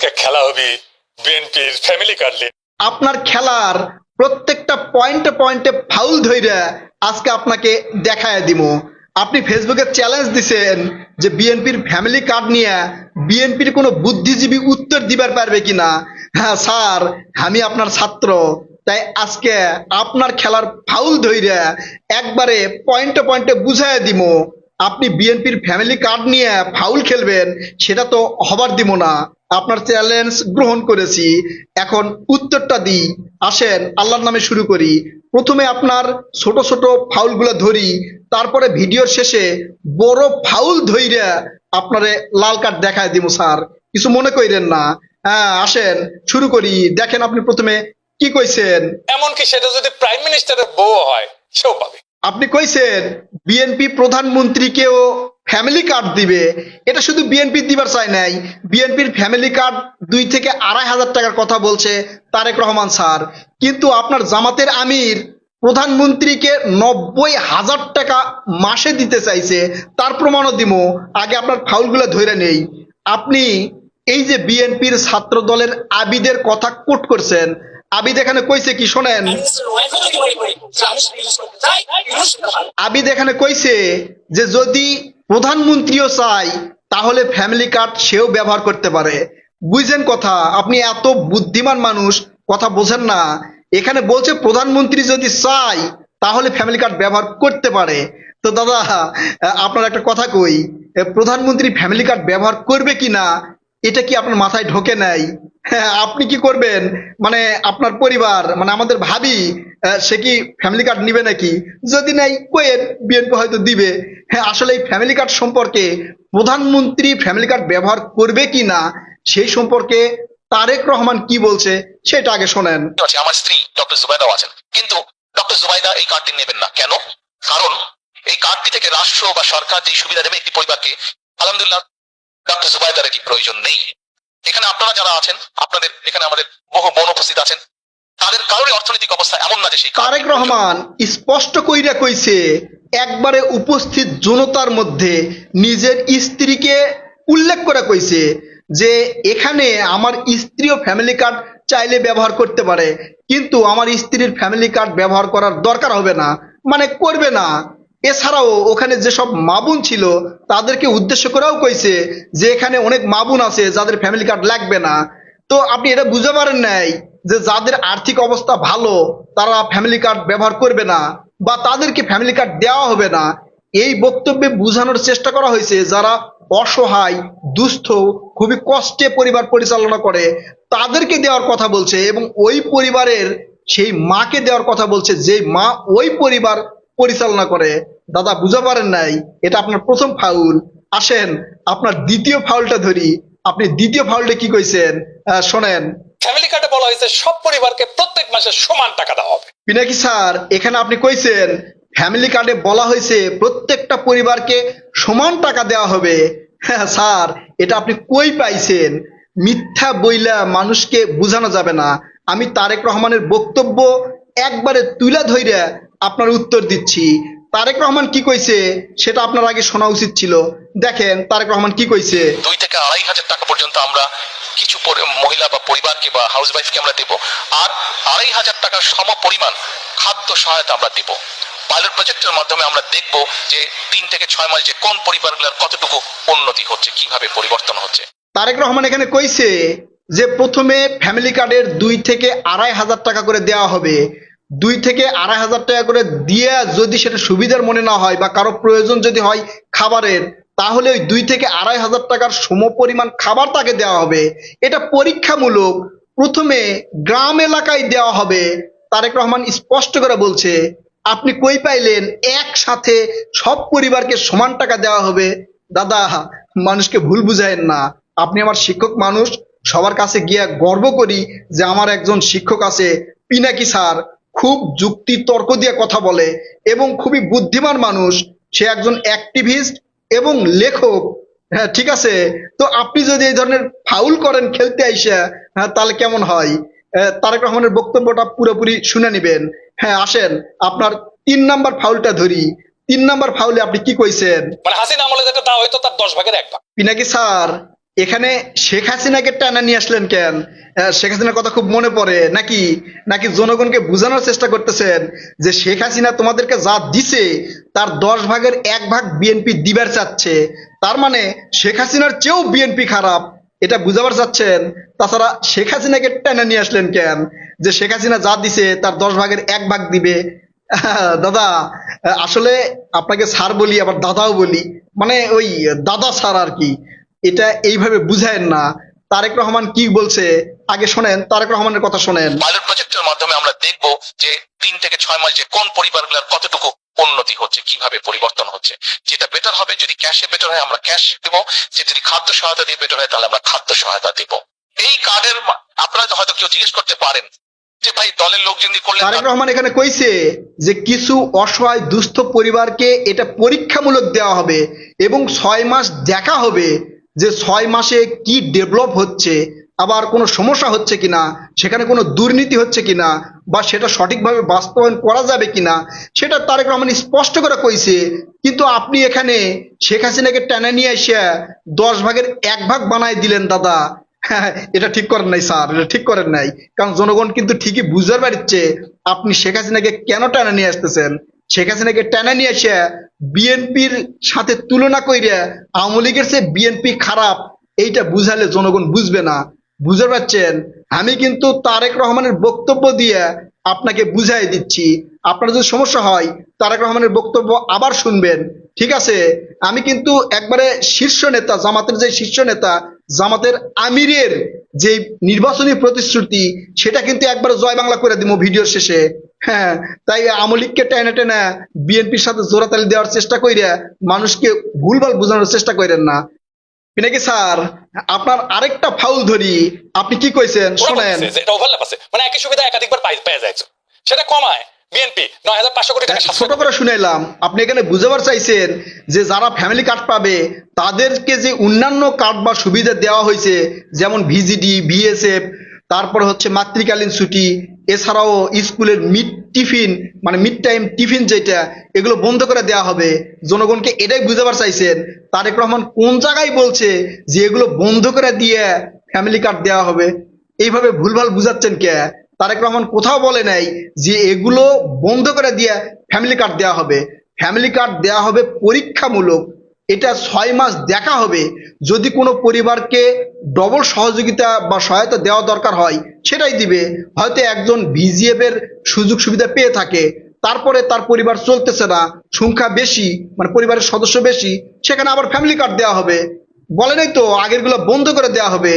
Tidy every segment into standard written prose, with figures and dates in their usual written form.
আজকে খেলা হবে বিএনপির ফ্যামিলি কার্ড নিয়ে। আপনার খেলার প্রত্যেকটা পয়েন্টে পয়েন্টে ফাউল ধইরা আজকে আপনাকে দেখায় দিব। আপনি ফেসবুকে চ্যালেঞ্জ দিছেন যে বিএনপির ফ্যামিলি কার্ড নিয়ে বিএনপির কোনো বুদ্ধিজীবী উত্তর দিবার পারবে কিনা। হ্যাঁ স্যার, আমি আপনার ছাত্র, তাই আজকে আপনার খেলার ফাউল ধইরা একবারে পয়েন্টে পয়েন্টে বুঝাইয়া দিব। আপনি বিএনপির ফ্যামিলি কার্ড নিয়ে ফাউল খেলবেন সেটা তো হবার দিব না। আপনার চ্যালেঞ্জ গ্রহণ করেছি, এখন উত্তরটা দিই। আসেন আল্লাহর নামে শুরু করি। প্রথমে আপনার ছোট ছোট ফাউলগুলো ধরি, তারপরে ভিডিওর শেষে বড় ফাউল ধইরা আপনারে লাল কার্ড দেখায় দিব। স্যার কিছু মনে কইরেন না। হ্যাঁ আসেন শুরু করি। দেখেন আপনি প্রথমে কি কইছেন। এমনকি সেটা যদি প্রাইম মিনিস্টারের বউ হয় সেও পাবে। আপনি কইছেন বিএনপি প্রধানমন্ত্রীকেও ফ্যামিলি কার্ড দিবে। এটা শুধু বিএনপি দিবার চাই নাই, বিএনপির ফ্যামিলি কার্ড 2 থেকে 2,500 টাকার কথা বলছে তারেক রহমান স্যার, কিন্তু আপনার জামাতের আমির প্রধানমন্ত্রীকে 90,000 টাকা মাসে দিতে চাইছে, তার প্রমাণও দিমো। আগে আপনার ফাউলগুলো ধরে নেই। আপনি এই যে বিএনপির ছাত্র দলের আবিদের কথা কোট করছেন, আবিদ এখানে কইছে কি শোনেন। আবিদ এখানে কইছে যে যদি প্রধানমন্ত্রীও চায় তাহলে ফ্যামিলি কার্ড সেও ব্যবহার করতে পারে। বুঝছেন কথা? আপনি এত বুদ্ধিমান মানুষ, কথা বোঝেন না। এখানে বলছে প্রধানমন্ত্রী যদি চায় তাহলে ফ্যামিলি কার্ড ব্যবহার করতে পারে। তো দাদা আপনার একটা কথা কই, প্রধানমন্ত্রী ফ্যামিলি কার্ড ব্যবহার করবে কিনা এটা কি আপনার মাথায় ঢোকে নাই? হ্যাঁ, আপনি কি করবেন? মানে আপনার পরিবার, মানে আমাদের ভাবি, সে কি ফ্যামিলি কার্ড নিবে নাকি? যদি নাই কোয়েন, বিএনপি হয়তো দিবে। হ্যাঁ আসলে এই ফ্যামিলি কার্ড সম্পর্কে, প্রধানমন্ত্রী ফ্যামিলি কার্ড ব্যবহার করবে কি না সেই সম্পর্কে তারেক রহমান কি বলছে সেটা আগে শোনেন। আমার স্ত্রী ডক্টর জুবাইদাও আছেন, কিন্তু ডক্টর জুবাইদা এই কার্ডটি নেবেন না। কেন? কারণ এই কার্ডটি থেকে রাষ্ট্র বা সরকার যে সুবিধা দেবে একটি পরিবারকে, আলহামদুলিল্লাহ ডক্টর জুবাইদার এটি প্রয়োজন নেই। এখানে আপনারা যারা আছেন, আপনাদের এখানে আমাদের বহু বোন উপস্থিত আছেন, তাদের কারোর অর্থনৈতিক অবস্থা এমন না যে সেই তারেক রহমান স্পষ্ট কইরা কইছে, একবারে উপস্থিত জনতার মধ্যে নিজের স্ত্রীকে উল্লেখ করে কইছে যে এখানে আমার স্ত্রীও ফ্যামিলি কার্ড চাইলে ব্যবহার করতে পারে, কিন্তু আমার স্ত্রীর ফ্যামিলি কার্ড ব্যবহার করার দরকার হবে না, মানে করবে না। এছাড়াও ওখানে যেসব মা বোন ছিল তাদেরকে উদ্দেশ্য করেও কইছে যে এখানে অনেক মা বোন আছে যাদের ফ্যামিলি কার্ড লাগবে না। তো আপনি এটা বুঝতে পারেন নাই যে যাদের আর্থিক অবস্থা ভালো তারা ফ্যামিলি কার্ড ব্যবহার করবে না বা তাদেরকে ফ্যামিলি কার্ড দেওয়া হবে না। এই বক্তব্যে বোঝানোর চেষ্টা করা হয়েছে যারা অসহায়, দুস্থ, খুবই কষ্টে পরিবার পরিচালনা করে তাদেরকে দেওয়ার কথা বলছে, এবং ওই পরিবারের সেই মাকে দেওয়ার কথা বলছে যে মা ওই পরিবার পরিচালনা করে। দাদা বুঝতে পারেন নাই, এটা আপনার প্রথম ফাউল। আসেন আপনার দ্বিতীয় ফাউলটা ধরি। আপনি দ্বিতীয় ফাউলটা কি কইছেন শোনেন। ফ্যামিলি কার্ডে বলা হয়েছে সব পরিবারকে প্রত্যেক মাসে সমান টাকা দেওয়া হবে। পিনাকি স্যার এখানে আপনি কইছেন ফ্যামিলি কার্ডে বলা হয়েছে প্রত্যেকটা পরিবারকে সমান টাকা দেওয়া হবে। হ্যাঁ স্যার, এটা আপনি কই পাইছেন? মিথ্যা বইলা মানুষকে বোঝানো যাবে না। আমি তারেক রহমানের বক্তব্য একবারে তুলা ধইরা আপনার উত্তর দিচ্ছি। তারেক রহমান কি কইছে সেটা আপনার আগে শোনা উচিত ছিল। দেখেন তারেক রহমান কি কইছে। 2 থেকে 2,500 টাকা পর্যন্ত আমরা কিছু মহিলা বা পরিবারকে বা হাউস ওয়াইফকে আমরা দেব, আর 2,500 টাকার সম পরিমাণ খাদ্য সহায়তা আমরা দেব। পাইলট প্রজেক্টের মাধ্যমে আমরা দেখব যে 3 থেকে 6 মাস যে কোন পরিবারগুলোর কতটুকু উন্নতি হচ্ছে, কিভাবে পরিবর্তন হচ্ছে। তারেক রহমান এখানে কইছে যে প্রথমে ফ্যামিলি কার্ডের 2 থেকে 2,500 টাকা করে দেওয়া হবে। 2 থেকে 2,500 টাকা করে দিয়ে যদি সেটা সুবিধার মনে না হয় বা কারো প্রয়োজন যদি হয় খাবারের, তাহলে ওই 2 থেকে 2,500 টাকার সম পরিমাণ খাবার তাকে দেওয়া হবে। এটা পরীক্ষামূলক, প্রথমে গ্রাম এলাকায় দেওয়া হবে। তারেক রহমান স্পষ্ট করে বলছে। আপনি কই পাইলেন একসাথে সব পরিবারকে সমান টাকা দেওয়া হবে? দাদা মানুষকে ভুল বুঝায়েন না। আপনি আমার শিক্ষক মানুষ, সবার কাছে গিয়ে গর্ব করি যে আমার একজন শিক্ষক আছে, পিনাকি স্যার, খুব যুক্তি তর্ক দিয়ে কথা বলে এবং খুবই বুদ্ধিমান মানুষ। সে একজন অ্যাক্টিভিস্ট এবং লেখক। হ্যাঁ ঠিক আছে, তো আপনি যদি এই ধরনের ফাউল করেন খেলতে আইসা, হ্যাঁ তাহলে কেমন হয়? তারেক রহমানের বক্তব্যটা পুরোপুরি শুনে নিবেন। হ্যাঁ আসেন আপনার 3 নাম্বার ফাউলটা ধরি। 3 নাম্বার ফাউলে আপনি কি কইছেন? মানে হাসিনা আমলে যেটা দেওয়া হয়তো তার 10 ভাগের 1 ভাগ। পিনাকি স্যার এখানে শেখ হাসিনাকে টানা নিয়ে আসলেন কেন? শেখ হাসিনার কথা খুব মনে পড়ে নাকি? নাকি জনগণকে বোঝানোর চেষ্টা করতেছেন যে শেখ হাসিনা তোমাদেরকে যা দিছে তার 10 ভাগের 1 ভাগ বিএনপি দিবার চাচ্ছে, তার মানে শেখ হাসিনার চেয়েও বিএনপি খারাপ, এটা বুঝাবার চাচ্ছেন? তাছাড়া শেখ হাসিনাকে টানা নিয়ে আসলেন কেন যে শেখ হাসিনা যা দিছে তার 10 ভাগের 1 ভাগ দিবে? দাদা, আসলে আপনাকে স্যার বলি আবার দাদাও বলি, মানে ওই দাদা স্যার আর কি, এটা এইভাবে বুঝায়েন না। তারেক রহমান কি বলছে আগে শোনেন, তারেক রহমানের কথা শোনেন। পাইলট প্রজেক্টের মাধ্যমে আমরা দেখব যে 3 থেকে 6 মাস যে কোন পরিবারগুলোর কতটুকু উন্নতি হচ্ছে, কিভাবে পরিবর্তন হচ্ছে। যেটা বেটার হবে, যদি ক্যাশে বেটার হয় আমরা ক্যাশ দেবো, যেটা যদি খাদ্য সহায়তা দিয়ে বেটার হয় তাহলে আমরা খাদ্য সহায়তা দেব। এই কার্ডের আপনারা হয়তো কেউ জিজ্ঞেস করতে পারেন যে ভাই দলের লোকজন দিয়ে করলে তারেক রহমান এখানে কইছে যে কিছু অসহায় দুস্থ পরিবারকে এটা পরীক্ষামূলক দেওয়া হবে এবং 6 মাস দেখা হবে যে 6 মাসে কি ডেভেলপ হচ্ছে, আবার কোনো সমস্যা হচ্ছে কিনা, সেখানে কোনো দুর্নীতি হচ্ছে কিনা, বা সেটা সঠিকভাবে বাস্তবায়ন করা যাবে কিনা, সেটা তারেক রহমান স্পষ্ট করে কইছে। কিন্তু আপনি এখানে শেখ হাসিনাকে টেনে নিয়ে এসে 10 ভাগের 1 ভাগ বানাই দিলেন দাদা। হ্যাঁ, এটা ঠিক করেন নাই স্যার, এটা ঠিক করেন নাই। কারণ জনগণ কিন্তু ঠিকই বুঝতে পারছে আপনি শেখ হাসিনাকে কেন টানা নিয়ে আসতেছেন। শেখ হাসিনাকে টানা নিয়ে এসে বিএনপির সাথে তুলনা কইরা আওয়ামী লীগের চেয়ে বিএনপি খারাপ, এইটা বুঝালে জনগণ বুঝবে না। বুঝতে পারছেন? আমি কিন্তু তারেক রহমানের বক্তব্য দিয়ে আপনাকে বুঝাই দিচ্ছি। আপনার যদি সমস্যা হয় তারেক রহমানের বক্তব্য আবার শুনবেন, ঠিক আছে? আমি কিন্তু একবারে শীর্ষ নেতা, জামাতের যে শীর্ষ নেতা, জামাতের আমিরের যে নির্বাচনী প্রতিশ্রুতি, সেটা কিন্তু একবারে জয় বাংলা করে দিব ভিডিওর শেষে। হ্যাঁ, তাই আওয়ামী লীগকে টেনে টেনে বিএনপির সাথে জোরাতালি দেওয়ার চেষ্টা কইরা মানুষকে ভুলভাল বোঝানোর চেষ্টা করেন না। নাকি স্যার, আপনার আরেকটা ফাউল ধরি, আপনি কি কইছেন শোনেন। এটা ওভারল্যাপ আছে, মানে একই সুবিধা একাধিকবার পেয়ে যায়, সেটা কমায় বিএনপি 9,500 কোটি টাকা। ছোট করে শুনাইলাম, আপনি এখানে বুঝাবার চাইছেন যে যারা ফ্যামিলি কার্ড পাবে তাদেরকে যে অন্যান্য কার্ড বা সুবিধা দেওয়া হয়েছে, যেমন ভিজিডি, বিএসএফ, তারপর হচ্ছে মাতৃকালীন ছুটি, এছাড়াও স্কুলের মিড টিফিন, মানে মিড টাইম টিফিন যেটা, এগুলো বন্ধ করে দেওয়া হবে। জনগণকে এটাই বুঝাবার চাইছেন। তারেক রহমান কোন জায়গায় বলছে যে এগুলো বন্ধ করে দিয়ে ফ্যামিলি কার্ড দেওয়া হবে? এইভাবে ভুলভাল বুঝাচ্ছেন কে? তারেক রহমান কোথাও বলে নাই যে এগুলো বন্ধ করে দিয়ে ফ্যামিলি কার্ড দেওয়া হবে। ফ্যামিলি কার্ড দেওয়া হবে পরীক্ষামূলক, এটা 6 মাস দেখা হবে। যদি কোনো পরিবারকে ডবল সহযোগিতা বা সহায়তা দেওয়া দরকার হয় সেটাই দিবে। হয়তো একজন ভিজিএফ এর সুযোগ সুবিধা পেয়ে থাকে, তারপরে তার পরিবার চলতেছে না, সংখ্যা বেশি, মানে পরিবারের সদস্য বেশি, সেখানে আবার ফ্যামিলি কার্ড দেওয়া হবে। বলে নাই তো আগেরগুলো বন্ধ করে দেওয়া হবে।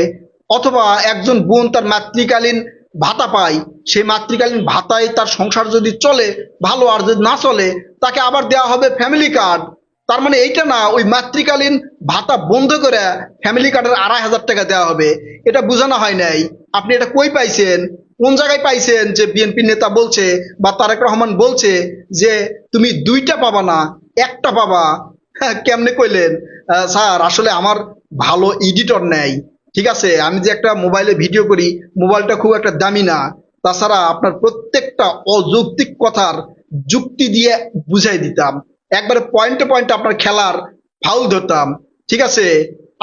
অথবা একজন বোন তার মাতৃকালীন ভাতা পায়, সেই মাতৃকালীন ভাতায় তার সংসার যদি চলে ভালো, আর যদি না চলে তাকে আবার দেওয়া হবে ফ্যামিলি কার্ড। তার মানে এইটা না ওই মাতৃকালীন ভাতা বন্ধ করে ফ্যামিলি কার্ডের 2,500 টাকা দেওয়া হবে, এটা বোঝানো হয় নাই। আপনি এটা কই পাইছেন? কোন জায়গায় পাইছেন যে বিএনপি নেতা বলছে বা তারেক রহমান বলছে যে তুমি 2টা পাবা না, 1টা পাবা? হ্যাঁ, কেমনে কইলেন? স্যার, আসলে আমার ভালো এডিটর নেই, ঠিক আছে? আমি যে একটা মোবাইলে ভিডিও করি, মোবাইলটা খুব একটা দামি না। তাছাড়া আপনার প্রত্যেকটা অযৌক্তিক কথার যুক্তি দিয়ে বুঝাই দিতাম, একবারে পয়েন্টে পয়েন্টে আপনার খেলার ফাউল ধরতাম, ঠিক আছে?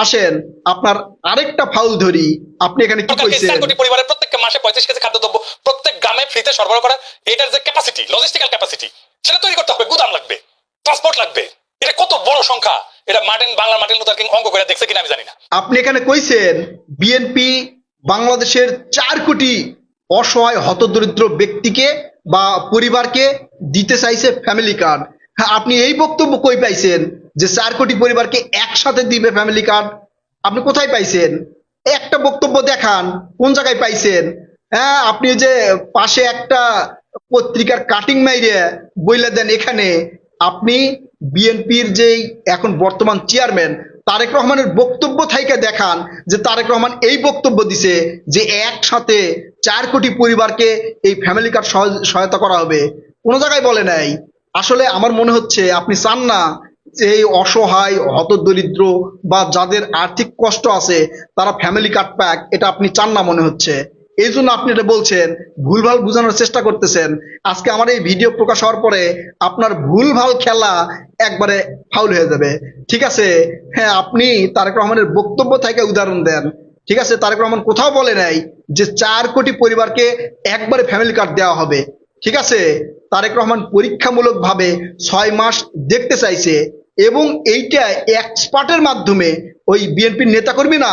আসেন আপনার আরেকটা ফাউল ধরি। আপনি এখানে কি সরকারকে কইছেন? 4 কোটি পরিবারের প্রত্যেককে মাসে 35 কেজি খাদ্যদ্রব্য প্রত্যেক গ্রামে ফ্রিতে সরবরাহ করা, এটার যে ক্যাপাসিটি, লজিস্টিক্যাল ক্যাপাসিটি, সেটা তৈরি করতে হবে, গুদাম লাগবে, ট্রান্সপোর্ট লাগবে। এটা কত বড় সংখ্যা, এটা বাংলা মার্টিন লুথার কিং অঙ্ক করে দেখছে কিনা আমি জানি না। আপনি এখানে কইছেন বিএনপি বাংলাদেশের 4 কোটি অসহায় হতদরিদ্র ব্যক্তিকে বা পরিবারকে দিতে চাইছে ফ্যামিলি কার্ড। হ্যাঁ, আপনি এই বক্তব্য কই পাইছেন যে 4 কোটি পরিবারকে একসাথে দিবে ফ্যামিলি কার্ড? আপনি কোথায় পাইছেন? একটা বক্তব্য দেখান, কোন জায়গায় পাইছেন? হ্যাঁ, আপনি যে পাশে একটা পত্রিকার কাটিং মাইরে বইলে দেন এখানে আপনি বিএনপির যেই এখন বর্তমান চেয়ারম্যান তারেক রহমানের বক্তব্য থাইকা দেখান যে তারেক রহমান এই বক্তব্য দিছে যে একসাথে 4 কোটি পরিবারকে এই ফ্যামিলি কার্ড সহায়তা করা হবে। কোনো জায়গায় বলে নাই। আসলে আমার মনে হচ্ছে আপনি চান না যে এই অসহায় হতদরিদ্র বা যাদের আর্থিক কষ্ট আছে তারা ফ্যামিলি কার্ড পাক, এটা আপনি চান না মনে হচ্ছে। এই জন্য আপনি এটা বলছেন, ভুলভাল বোঝানোর চেষ্টা করতেছেন। আজকে আমার এই ভিডিও প্রকাশ হওয়ার পরে আপনার ভুলভাল খেলা একবারে ফাউল হয়ে যাবে। ঠিক আছে, হ্যাঁ, আপনি তারেক রহমানের বক্তব্য থেকে উদাহরণ দেন। ঠিক আছে, তারেক রহমান কোথাও বলে নাই যে 4 কোটি পরিবারকে একবারে ফ্যামিলি কার্ড দেওয়া হবে। ঠিক আছে, তারেক রহমান পরীক্ষামূলক ভাবে 6 মাস দেখতে চাইছে, এবং এইটা এক্সপার্টের মাধ্যমে, ওই বিএনপির নেতাকর্মী না,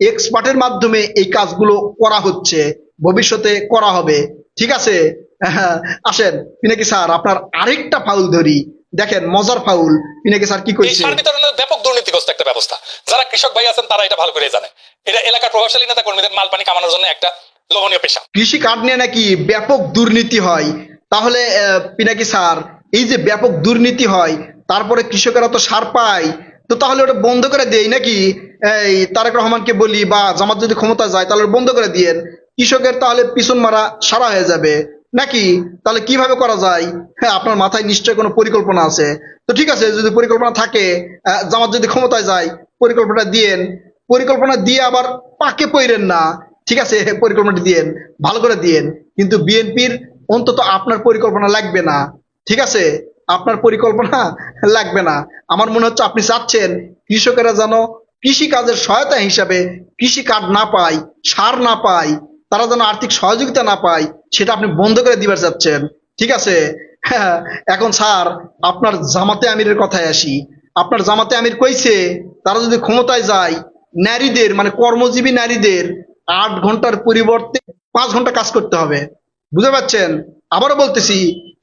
এক্সপার্টের মাধ্যমে এই কাজগুলো করা হচ্ছে, ভবিষ্যতে করা হবে। ঠিক আছে, আসেন পিনাকি স্যার, আপনার আরেকটা ফাউল ধরি, দেখেন মজার ফাউল। পিনাকি স্যার কি এই কইছে? সার বিতরণের ব্যাপক দুর্নীতিগ্রস্ত একটা ব্যবস্থা। যারা কৃষক ভাই আছেন তারা এটা ভালো করে জানে। এটা এলাকার প্রভাবশালী নেতা কর্মীদের মাল পানি কামানোর জন্য একটা লোভনীয় পেশা। কৃষি কার্ড নিয়ে নাকি ব্যাপক দুর্নীতি হয়? তাহলে পিনাকি স্যার, এই যে ব্যাপক দুর্নীতি হয়, তারপরে কৃষকেরা তো সার পায়, তো তাহলে ওটা বন্ধ করে দেই নাকি? এই তারেক রহমানকে বলি, বা জামাত যদি ক্ষমতা যায় তাহলে বন্ধ করে দিয়েন, কৃষকের তাহলে পিছন মারা সারা হয়ে যাবে নাকি? তাহলে কিভাবে করা যায়? হ্যাঁ, আপনার মাথায় নিশ্চয় কোনো পরিকল্পনা আছে। তো ঠিক আছে, যদি পরিকল্পনা থাকে, জামাত যদি ক্ষমতায় যায়, পরিকল্পনা দিয়েন। পরিকল্পনা দিয়ে আবার পাকে পইরেন না। ঠিক আছে, পরিকল্পনাটি দিয়েন, ভালো করে দিয়েন, কিন্তু বিএনপির অন্তত আপনার পরিকল্পনা লাগবে না। ঠিক আছে, আপনার পরিকল্পনা লাগবে না। আমার মনে হচ্ছে আপনি চাচ্ছেন কৃষকেরা যেন কৃষি কাজের সহায়তা হিসাবে কৃষি কার্ড না পায়, সার না পায়, তারা যেন আর্থিক সহযোগিতা না পায়, সেটা আপনি বন্ধ করে দিবার চাচ্ছেন। ঠিক আছে, হ্যাঁ, এখন স্যার আপনার জামাতে আমিরের কথায় আসি। আপনার জামাতে আমির কইছে তারা যদি ক্ষমতায় যায়, নারীদের মানে কর্মজীবী নারীদের 8 ঘন্টার পরিবর্তে 5 ঘন্টা কাজ করতে হবে। বুঝতে পারছেন? আবারও বলতেছি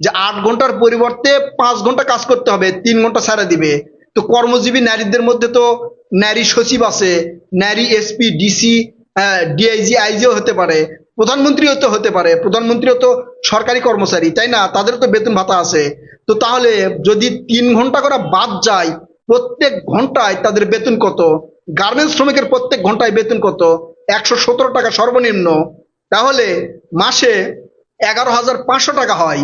যে 8 ঘন্টার পরিবর্তে 5 ঘন্টা কাজ করতে হবে, 3 ঘন্টা ছাড়া দিবে। তো কর্মজীবী নারীদের মধ্যে তো নারী সচিব আছে, নারী এসপি, ডিসি, ডিআইজি, আইজিও হতে পারে, প্রধানমন্ত্রীও তো হতে পারে। প্রধানমন্ত্রীও তো সরকারি কর্মচারী, তাই না? তাদেরও তো বেতন ভাতা আছে। তো তাহলে যদি 3 ঘন্টা করে বাদ যায়, প্রত্যেক ঘন্টায় তাদের বেতন কত? গার্মেন্টস শ্রমিকের প্রত্যেক ঘন্টায় বেতন কত? 117 টাকা সর্বনিম্ন। তাহলে মাসে 11,500 টাকা হয়।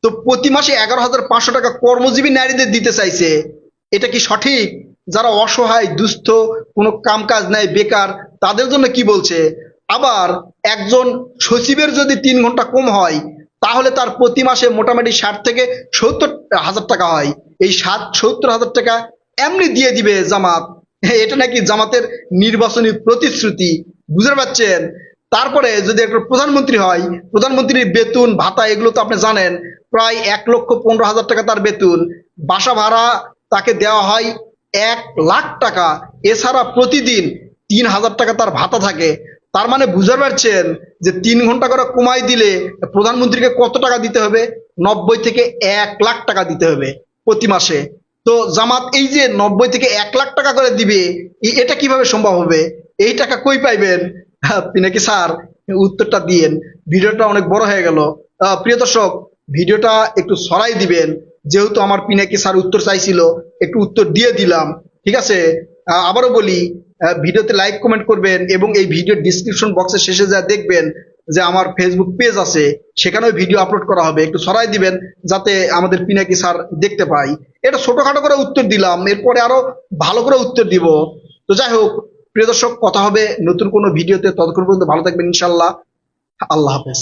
তো প্রতি মাসে 11,500 টাকা কর্মজীবী নারীদের দিতে চাইছে। এটা কি সঠিক? যারা অসহায়, দুস্থ, কোনো কাম কাজ নাই, বেকার, তাদের জন্য কি বলছে? আবার একজন সচিবের যদি 3 ঘন্টা কম হয়, তাহলে তার প্রতি মাসে মোটামুটি 60 থেকে 70,000 টাকা হয়। এই 70,000 টাকা এমনি দিয়ে দিবে জামাত। এটা নাকি জামাতের নির্বাচনী প্রতিশ্রুতি। বুঝতে পারছেন? তারপরে যদি একটা প্রধানমন্ত্রী হয়, প্রধানমন্ত্রীর বেতন ভাতা এগুলো তো আপনি জানেন, প্রায় 1,15,000 টাকা তার বেতন। বাসা ভাড়া তাকে দেওয়া হয় 1,00,000 টাকা। এছাড়া প্রতিদিন 3,000 টাকা তার ভাতা থাকে। তার মানে বুঝতে পারছেন যে 3 ঘন্টা করে কমাই দিলে প্রধানমন্ত্রীকে কত টাকা দিতে হবে? 90 থেকে 1,00,000 টাকা দিতে হবে প্রতি মাসে। তো জামাত এই যে 90 থেকে 1,00,000 টাকা করে দিবে, এটা কিভাবে সম্ভব হবে? এই টাকা কই পাইবেন? পিনাকি স্যার, উত্তরটা দিয়েন। ভিডিওটা অনেক বড় হয়ে গেল। প্রিয় দর্শক, ভিডিওটা একটু সরাই দিবেন, যেহেতু আমার পিনাকি স্যার উত্তর চাইছিল, একটু উত্তর দিয়ে দিলাম। ঠিক আছে, আবারও বলি, ভিডিওতে লাইক কমেন্ট করবেন, এবং এই ভিডিওর ডিসক্রিপশন বক্সের শেষে যা দেখবেন যে আমার ফেসবুক পেজ আছে, সেখানেও ভিডিও আপলোড করা হবে, একটু সরাই দিবেন যাতে আমাদের পিনাকি স্যার দেখতে পাই। এটা ছোটখাটো করে উত্তর দিলাম, এরপরে আরো ভালো করে উত্তর দিব। তো যাই হোক, প্রিয় দর্শক, কথা হবে নতুন কোনো ভিডিওতে। ততক্ষণ পর্যন্ত ভালো থাকবেন ইনশাল্লাহ। আল্লাহ হাফেজ।